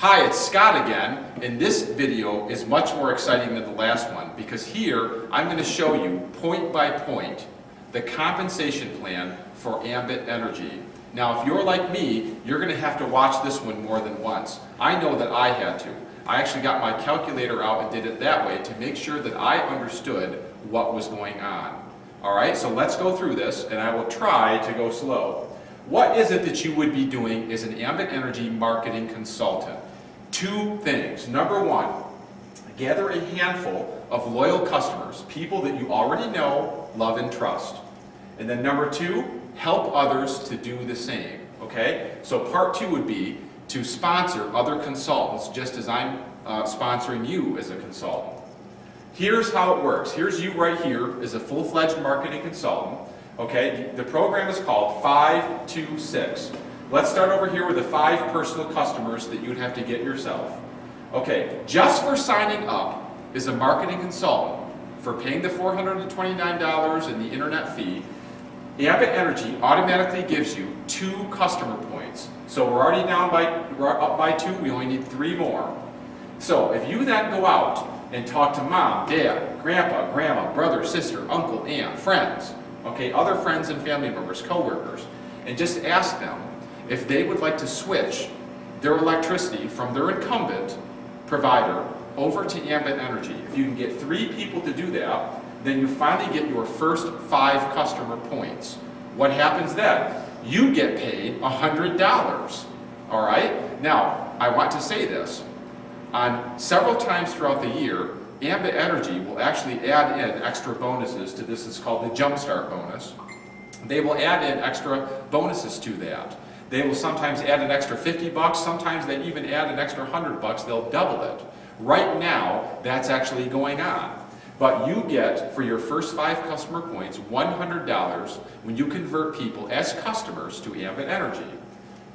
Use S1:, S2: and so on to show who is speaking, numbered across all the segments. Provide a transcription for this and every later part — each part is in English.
S1: Hi, it's Scott again, and this video is much more exciting than the last one because here I'm going to show you point by point the compensation plan for Ambit Energy. Now if you're like me, you're going to have to watch this one more than once. I know that I had to. I actually got my calculator out and did it that way to make sure that I understood what was going on. Alright, so let's go through this and I will try to go slow. What is it that you would be doing as an Ambit Energy marketing consultant? Two things. Number one, gather a handful of loyal customers, people that you already know, love, and trust. And then number two, help others to do the same. Okay? So part two would be to sponsor other consultants just as I'm sponsoring you as a consultant. Here's how it works. Here's you right here as a full-fledged marketing consultant. Okay? The program is called 526. Let's start over here with the 5 personal customers that you'd have to get yourself. Okay, just for signing up as a marketing consultant, for paying the $429 and the internet fee, Ambit Energy automatically gives you 2 customer points. So we're already we're up by 2, we only need 3 more. So if you then go out and talk to mom, dad, grandpa, grandma, brother, sister, uncle, aunt, friends, okay, other friends and family members, coworkers, and just ask them if they would like to switch their electricity from their incumbent provider over to Ambit Energy. If you can get 3 people to do that, then you finally get your first 5 customer points. What happens then? You get paid $100. All right? Now, I want to say this. On several times throughout the year, Ambit Energy will actually add in extra bonuses to this. It's called the Jumpstart bonus. They will add in extra bonuses to that. They will sometimes add an extra $50, sometimes they even add an extra $100, they'll double it. Right now, that's actually going on. But you get, for your first 5 customer points, $100 when you convert people as customers to Ambit Energy.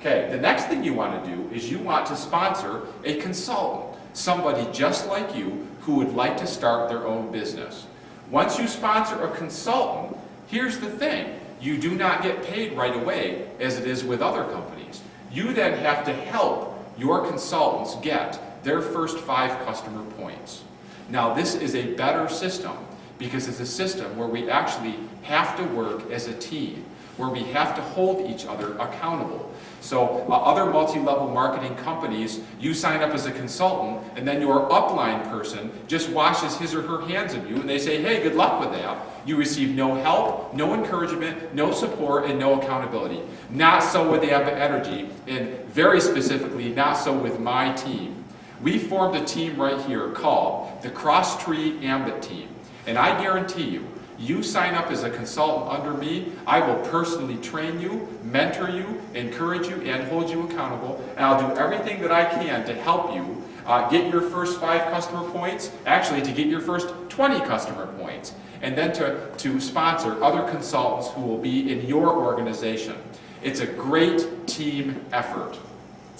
S1: Okay, the next thing you want to do is you want to sponsor a consultant, somebody just like you who would like to start their own business. Once you sponsor a consultant, here's the thing. You do not get paid right away as it is with other companies. You then have to help your consultants get their first 5 customer points. Now this is a better system because it's a system where we actually have to work as a team, where we have to hold each other accountable. So other multi-level marketing companies, you sign up as a consultant and then your upline person just washes his or her hands of you and they say, hey, good luck with that. You receive no help, no encouragement, no support, and no accountability. Not so with Ambit Energy, and very specifically, not so with my team. We formed a team right here called the Cross Tree Ambit Team. And I guarantee you, you sign up as a consultant under me, I will personally train you, mentor you, encourage you, and hold you accountable. And I'll do everything that I can to help you get your first 5 customer points, actually to get your first 20 customer points, and then to sponsor other consultants who will be in your organization. It's a great team effort.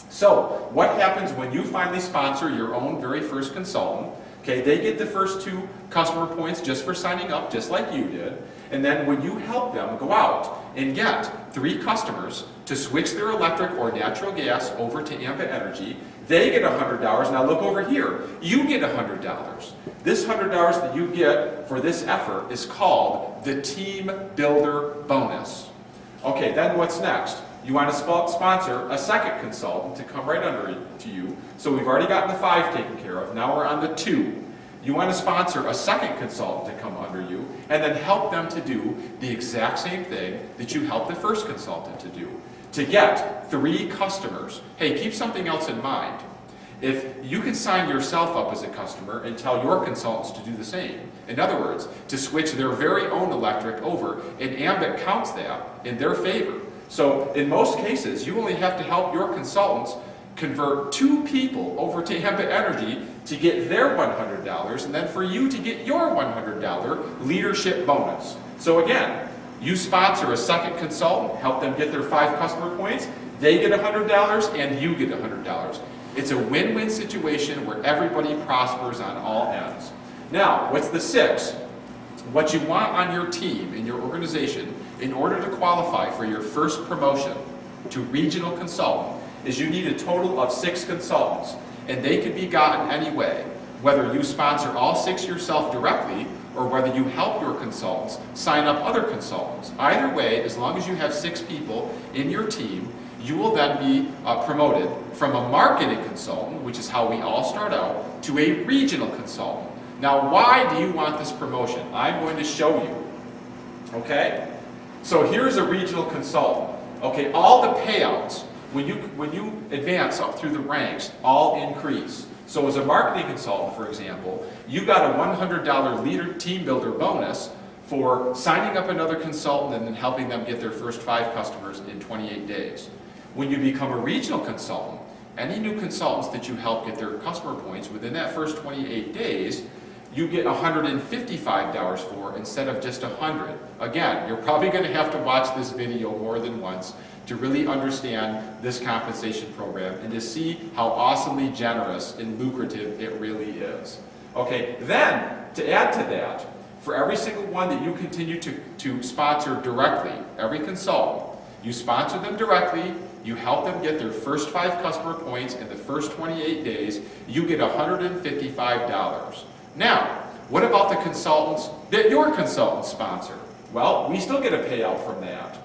S1: So, what happens when you finally sponsor your own very first consultant? Okay, they get the first 2 customer points just for signing up, just like you did. And then when you help them go out and get 3 customers to switch their electric or natural gas over to Ambit Energy, they get $100. Now look over here, you get $100. This $100 that you get for this effort is called the Team Builder Bonus. Okay, then what's next? You want to sponsor a second consultant to come right under to you. So we've already gotten the 5 taken care of. Now we're on the 2. You want to sponsor a second consultant to come under you and then help them to do the exact same thing that you helped the first consultant to do. To get 3 customers. Hey, keep something else in mind. If you can sign yourself up as a customer and tell your consultants to do the same. In other words, to switch their very own electric over, and Ambit counts that in their favor. So in most cases, you only have to help your consultants convert 2 people over to Ambit Energy to get their $100, and then for you to get your $100 leadership bonus. So again, you sponsor a second consultant, help them get their 5 customer points, they get $100, and you get $100. It's a win-win situation where everybody prospers on all ends. Now, what's the 6? What you want on your team, in your organization, in order to qualify for your first promotion to regional consultant, is you need a total of 6 consultants, and they can be gotten any way, whether you sponsor all 6 yourself directly or whether you help your consultants sign up other consultants. Either way, as long as you have 6 people in your team, you will then be promoted from a marketing consultant, which is how we all start out, to a regional consultant. Now, why do you want this promotion? I'm going to show you. Okay? So here's a regional consultant. Okay, all the payouts, when you advance up through the ranks, all increase. So as a marketing consultant, for example, you got a $100 leader team builder bonus for signing up another consultant and then helping them get their first 5 customers in 28 days. When you become a regional consultant, any new consultants that you help get their customer points within that first 28 days, you get $155 for instead of just $100. Again, you're probably going to have to watch this video more than once to really understand this compensation program and to see how awesomely generous and lucrative it really is. Okay, then to add to that, for every single one that you continue to sponsor directly, every consultant, you sponsor them directly, you help them get their first 5 customer points in the first 28 days, you get $155. Now, what about the consultants that your consultants sponsor? Well, we still get a payout from that.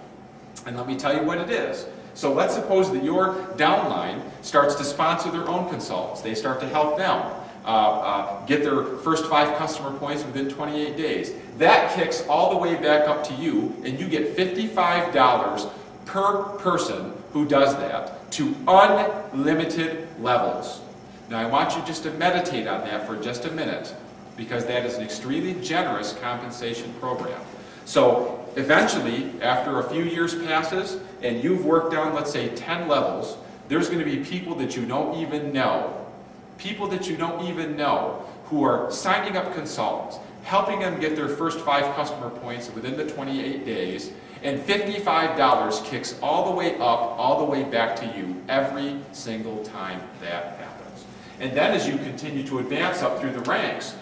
S1: And let me tell you what it is. So let's suppose that your downline starts to sponsor their own consultants. They start to help them get their first 5 customer points within 28 days. That kicks all the way back up to you, and you get $55 per person who does that to unlimited levels. Now I want you just to meditate on that for just a minute, because that is an extremely generous compensation program. So eventually, after a few years passes and you've worked on, let's say, 10 levels, there's going to be people that you don't even know, who are signing up consultants, helping them get their first 5 customer points within the 28 days, and $55 kicks all the way up, all the way back to you every single time that happens. And then as you continue to advance up through the ranks,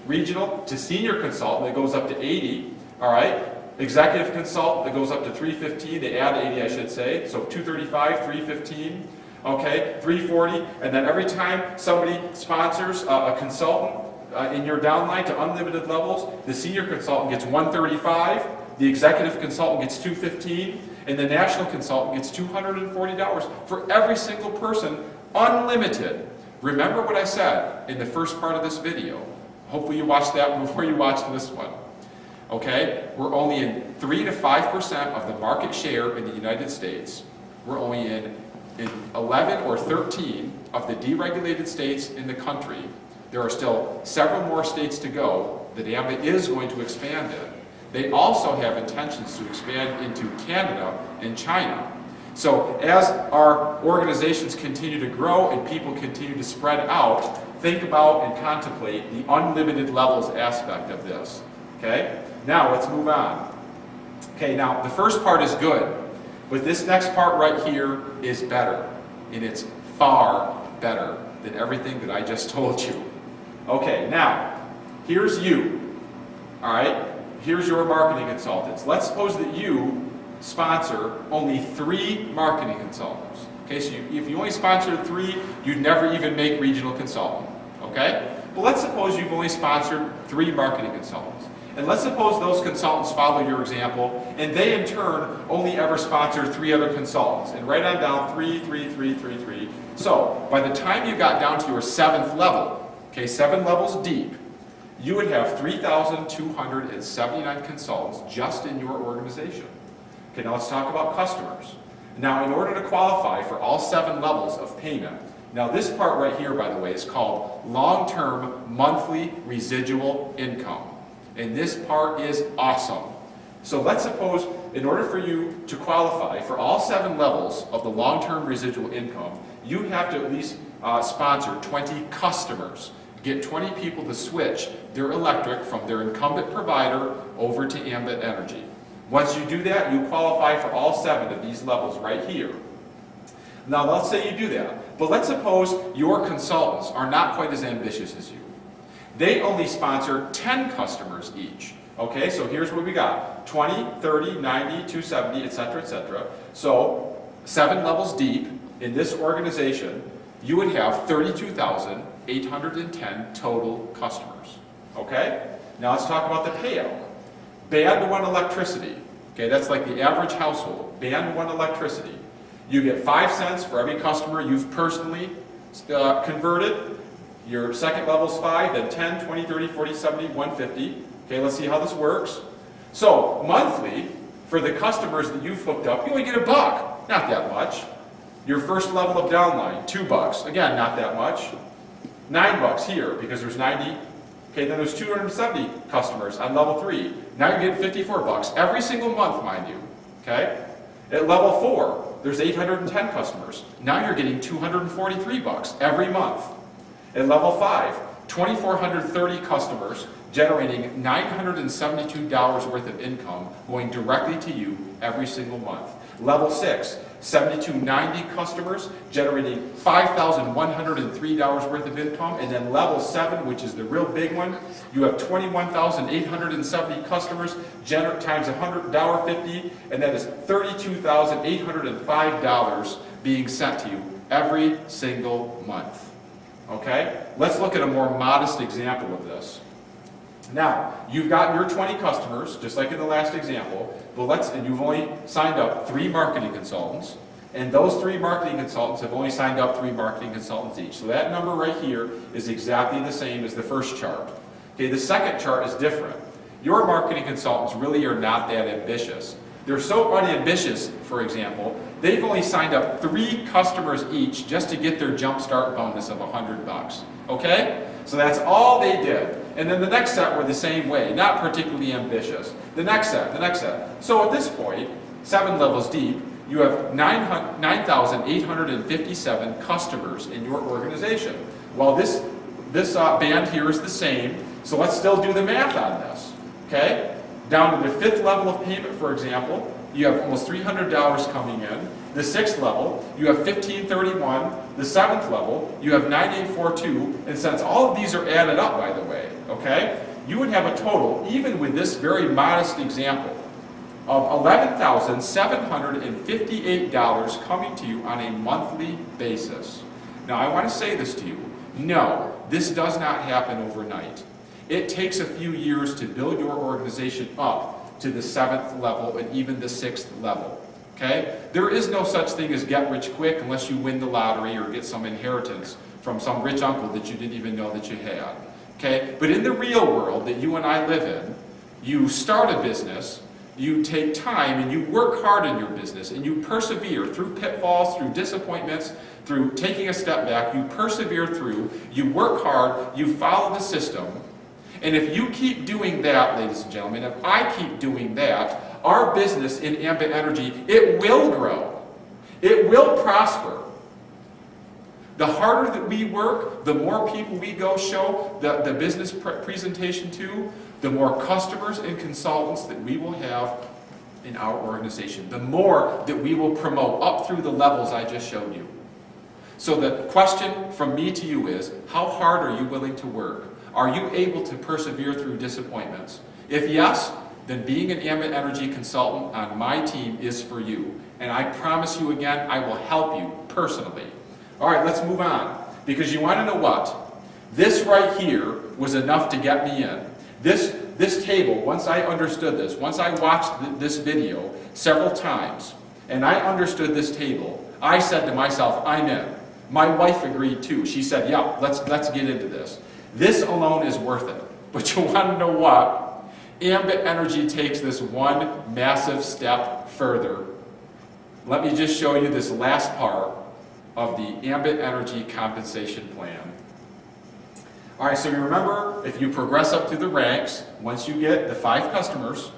S1: regional to senior consultant, that goes up to 80, all right? Executive consultant, that goes up to 315, they add 80, I should say, so 235, 315, okay, 340, and then every time somebody sponsors a consultant in your downline to unlimited levels, the senior consultant gets 135, the executive consultant gets 215, and the national consultant gets $240 for every single person, unlimited. Remember what I said in the first part of this video. Hopefully you watched that one before you watched this one. Okay? We're only in 3 to 5% of the market share in the United States. We're only in 11 or 13 of the deregulated states in the country. There are still several more states to go that Ambit is going to expand in. They also have intentions to expand into Canada and China. So as our organizations continue to grow and people continue to spread out, think about and contemplate the unlimited levels aspect of this. Okay? Now let's move on. Okay, now the first part is good, but this next part right here is better, and it's far better than everything that I just told you. Okay, now here's you. All right? Here's your marketing consultants. Let's suppose that you sponsor only 3 marketing consultants. Okay, so if you only sponsored 3, you'd never even make regional consultant. Okay? But let's suppose you've only sponsored 3 marketing consultants. And let's suppose those consultants follow your example, and they in turn only ever sponsor 3 other consultants. And write on down 3, 3, 3, 3, 3. So by the time you got down to your 7th level, okay, 7 levels deep, you would have 3,279 consultants just in your organization. Okay, now let's talk about customers. Now, in order to qualify for all 7 levels of payment, now this part right here, by the way, is called long-term monthly residual income. And this part is awesome. So let's suppose, in order for you to qualify for all 7 levels of the long-term residual income, you have to at least sponsor 20 customers. Get 20 people to switch their electric from their incumbent provider over to Ambit Energy. Once you do that, you qualify for all 7 of these levels right here. Now let's say you do that, but let's suppose your consultants are not quite as ambitious as you. They only sponsor 10 customers each. Okay, so here's what we got. 20, 30, 90, 270, etc., etc. So 7 levels deep, in this organization, you would have 32,810 total customers. Okay? Now let's talk about the payout. Band 1 electricity. Okay, that's like the average household. Band 1 electricity. You get 5 cents for every customer you've personally converted. Your second level is 5, then 10, 20, 30, 40, 70, 150. Okay, let's see how this works. So, monthly, for the customers that you've hooked up, you only get $1. Not that much. Your first level of downline, $2. Again, not that much. $9 here, because there's 90. Okay, then there's 270 customers on level 3. Now you're getting $54 every single month, mind you. Okay? At level 4, there's 810 customers. Now you're getting $243 every month. At level 5, 2,430 customers generating $972 worth of income going directly to you every single month. Level 6, 7,290 customers generating $5,103 worth of income. And then level 7, which is the real big one, you have 21,870 customers times $100.50, and that is $32,805 being sent to you every single month. Okay? Let's look at a more modest example of this. Now, you've got your 20 customers, just like in the last example, and you've only signed up 3 marketing consultants, and those 3 marketing consultants have only signed up 3 marketing consultants each. So that number right here is exactly the same as the first chart. Okay, the second chart is different. Your marketing consultants really are not that ambitious. They're so unambitious, for example, they've only signed up 3 customers each just to get their jumpstart bonus of $100. Okay? So that's all they did. And then the next set were the same way, not particularly ambitious. The next set. So at this point, 7 levels deep, you have 9,857 customers in your organization. Well, this band here is the same, so let's still do the math on this. Okay? Down to the 5th level of payment, for example, you have almost $300 coming in. The 6th level, you have $1,531. The 7th level, you have $9,842. And since all of these are added up, by the way, okay, you would have a total, even with this very modest example, of $11,758 coming to you on a monthly basis. Now, I want to say this to you. No, this does not happen overnight. It takes a few years to build your organization up to the 7th level and even the 6th level. Okay? There is no such thing as get rich quick unless you win the lottery or get some inheritance from some rich uncle that you didn't even know that you had. Okay? But in the real world that you and I live in, you start a business, you take time and you work hard in your business and you persevere through pitfalls, through disappointments, through taking a step back, you persevere through, you work hard, you follow the system. And if you keep doing that, ladies and gentlemen, if I keep doing that, our business in Ambit Energy, it will grow. It will prosper. The harder that we work, the more people we go show the business presentation to, the more customers and consultants that we will have in our organization, the more that we will promote up through the levels I just showed you. So the question from me to you is, how hard are you willing to work? Are you able to persevere through disappointments? If yes, then being an Ambit Energy consultant on my team is for you. And I promise you again, I will help you personally. All right, let's move on. Because you want to know what? This right here was enough to get me in. This table, once I understood this, once I watched this video several times, and I understood this table, I said to myself, I'm in. My wife agreed too. She said, yeah, let's get into this. This alone is worth it. But you want to know what? Ambit Energy takes this one massive step further. Let me just show you this last part of the Ambit Energy compensation plan. All right, so you remember, if you progress up through the ranks, once you get the 5 customers,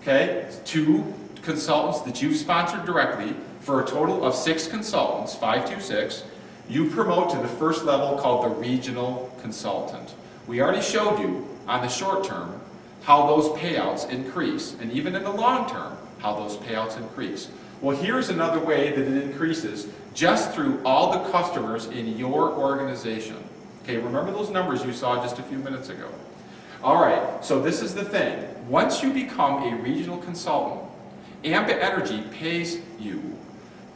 S1: okay, 2 consultants that you've sponsored directly, for a total of 6 consultants, 5 to 6, you promote to the first level called the regional consultant. We already showed you on the short term how those payouts increase, and even in the long term, how those payouts increase. Well, here's another way that it increases just through all the customers in your organization. Okay, remember those numbers you saw just a few minutes ago. All right, so this is the thing. Once you become a regional consultant, Ambit Energy pays you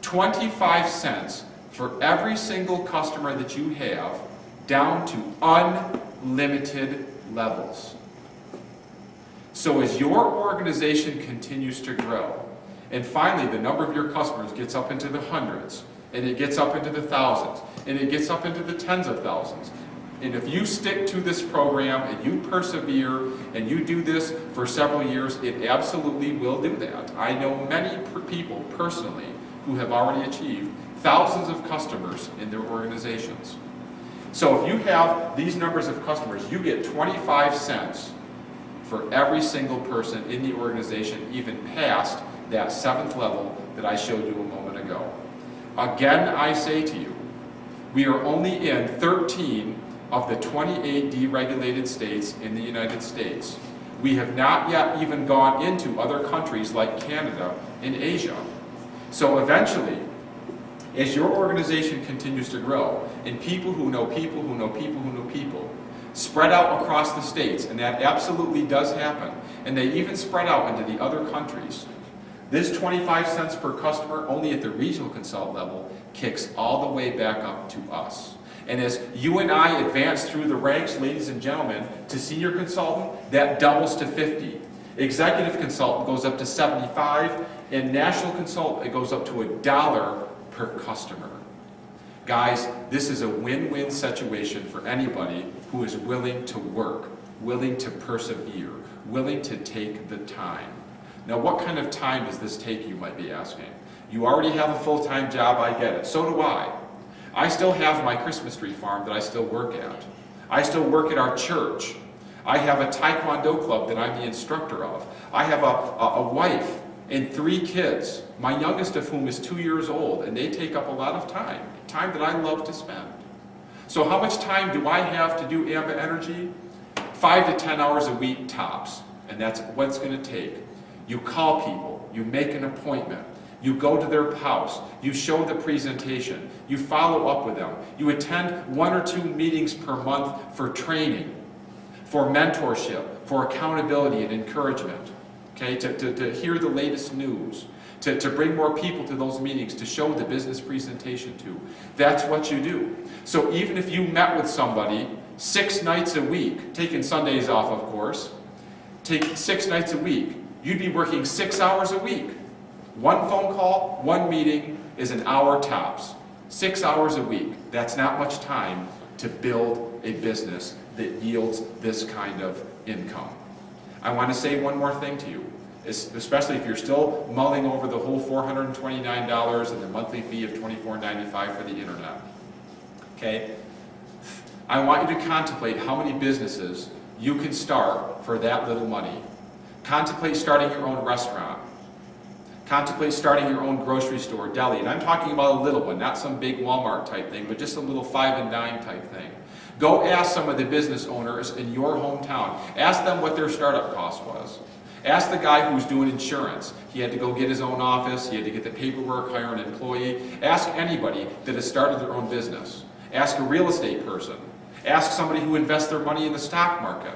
S1: 25 cents for every single customer that you have down to unlimited levels. So as your organization continues to grow, and finally the number of your customers gets up into the hundreds, and it gets up into the thousands, and it gets up into the tens of thousands, and if you stick to this program and you persevere and you do this for several years, it absolutely will do that. I know many people personally who have already achieved thousands of customers in their organizations. So if you have these numbers of customers, you get 25 cents for every single person in the organization, even past that 7th level that I showed you a moment ago. Again, I say to you, we are only in 13 of the 28 deregulated states in the United States. We have not yet even gone into other countries like Canada and Asia. So eventually, as your organization continues to grow, and people who know people who know people who know people spread out across the states, and that absolutely does happen, and they even spread out into the other countries, this 25 cents per customer, only at the regional consultant level, kicks all the way back up to us. And as you and I advance through the ranks, ladies and gentlemen, to senior consultant, that doubles to 50. Executive consultant goes up to 75, and national consultant, it goes up to $1 per customer. Guys, this is a win-win situation for anybody who is willing to work, willing to persevere, willing to take the time. Now, what kind of time does this take, you might be asking? You already have a full-time job, I get it. So do I. I still have my Christmas tree farm that I still work at. I still work at our church. I have a Taekwondo club that I'm the instructor of. I have a wife and 3 kids, my youngest of whom is 2 years old, and they take up a lot of time that I love to spend. So how much time do I have to do Ambit Energy? 5 to 10 hours a week tops, and that's what it's going to take. You call people, you make an appointment, you go to their house, you show the presentation, you follow up with them, you attend 1 or 2 meetings per month for training, for mentorship, for accountability and encouragement, okay, to hear the latest news, to bring more people to those meetings, to show the business presentation to. That's what you do. So even if you met with somebody 6 nights a week, taking Sundays off of course, take 6 nights a week, you'd be working 6 hours a week. 1 phone call, 1 meeting is an hour tops. 6 hours a week. That's not much time to build a business that yields this kind of income. I want to say one more thing to you, especially if you're still mulling over the whole $429 and the monthly fee of $24.95 for the internet. Okay? I want you to contemplate how many businesses you can start for that little money. Contemplate starting your own restaurant. Contemplate starting your own grocery store, deli. And I'm talking about a little one, not some big Walmart type thing, but just a little 5 and dime type thing. Go ask some of the business owners in your hometown. Ask them what their startup cost was. Ask the guy who's doing insurance. He had to go get his own office. He had to get the paperwork, hire an employee. Ask anybody that has started their own business. Ask a real estate person. Ask somebody who invests their money in the stock market.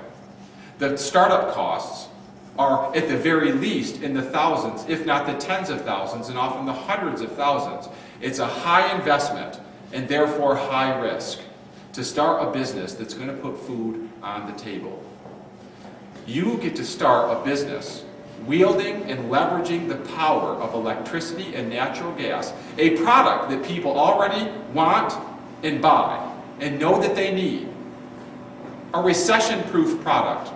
S1: The startup costs are at the very least in the thousands, if not the tens of thousands, and often the hundreds of thousands. It's a high investment and therefore high risk to start a business that's going to put food on the table. You get to start a business wielding and leveraging the power of electricity and natural gas, a product that people already want and buy and know that they need, a recession-proof product.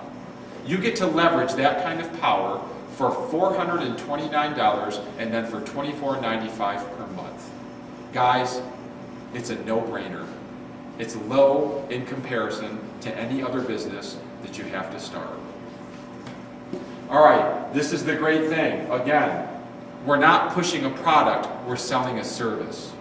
S1: You get to leverage that kind of power for $429 and then for $24.95 per month. Guys, it's a no-brainer. It's low in comparison to any other business that you have to start. All right, this is the great thing. Again, we're not pushing a product, we're selling a service.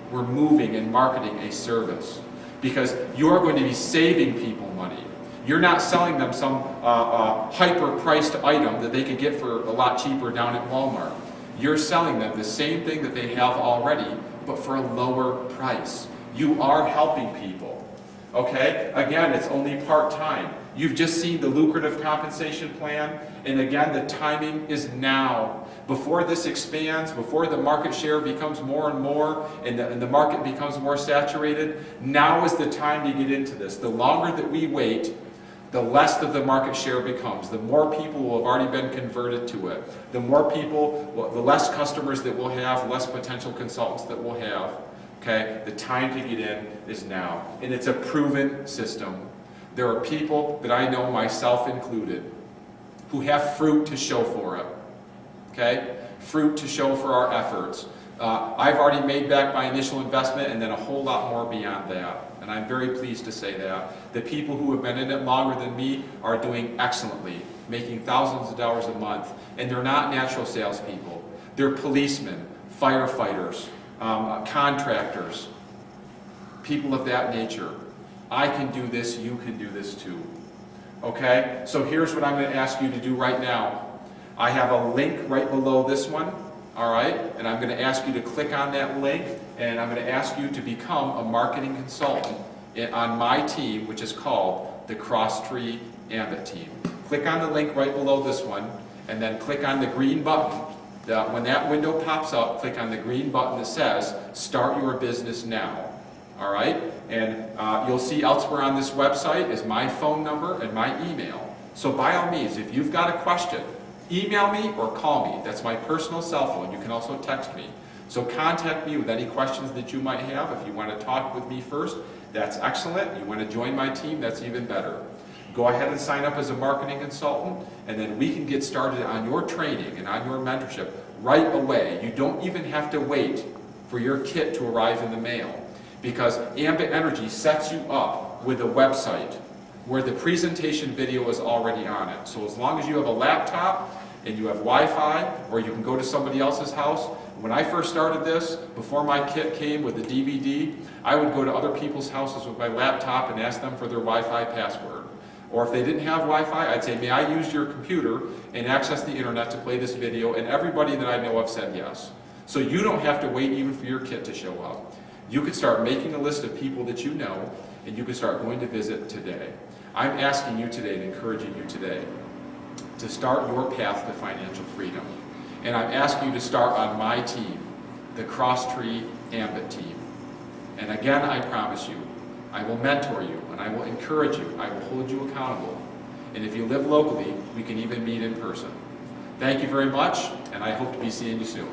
S1: We're moving and marketing a service because you're going to be saving people money. You're not selling them some hyper-priced item that they could get for a lot cheaper down at Walmart. You're selling them the same thing that they have already, but for a lower price. You are helping people. Okay? Again, it's only part-time. You've just seen the lucrative compensation plan, and again, the timing is now. before this expands, before the market share becomes more and more and the market becomes more saturated, now is the time to get into this. The longer that we wait, the less that the market share becomes. The more people will have already been converted to it. The more people, the less customers that we'll have, less potential consultants that we'll have. Okay, the time to get in is now. And it's a proven system. There are people that I know, myself included, who have fruit to show for it. Okay, fruit to show for our efforts. I've already made back my initial investment and then a whole lot more beyond that. And I'm very pleased to say that. The people who have been in it longer than me are doing excellently, making thousands of dollars a month. And they're not natural salespeople. They're policemen, firefighters, contractors, people of that nature. I can do this, you can do this too. Okay? So here's what I'm going to ask you to do right now. I have a link right below this one. All right, and I'm going to ask you to click on that link, and I'm going to ask you to become a marketing consultant on my team, which is called the Crosstree Ambit team. Click on the link right below this one, and then click on the green button. When that window pops up, click on the green button that says Start Your Business Now. All right, and you'll see elsewhere on this website is my phone number and my email. So by all means, if you've got a question, email me or call me. That's my personal cell phone. You can also text me. So contact me with any questions that you might have. If you want to talk with me first, that's excellent. You want to join my team, that's even better. Go ahead and sign up as a marketing consultant, and then we can get started on your training and on your mentorship right away. You don't even have to wait for your kit to arrive in the mail, because Ambit Energy sets you up with a website where the presentation video is already on it. So as long as you have a laptop and you have Wi-Fi, or you can go to somebody else's house. When I first started this, before my kit came with the DVD, I would go to other people's houses with my laptop and ask them for their Wi-Fi password. Or if they didn't have Wi-Fi, I'd say, may I use your computer and access the internet to play this video? And everybody that I know of said yes. So you don't have to wait even for your kit to show up. You could start making a list of people that you know, and you can start going to visit today. I'm asking you today and encouraging you today to start your path to financial freedom. And I'm asking you to start on my team, the Crosstree Ambit team. And again, I promise you, I will mentor you, and I will encourage you, I will hold you accountable. And if you live locally, we can even meet in person. Thank you very much, and I hope to be seeing you soon.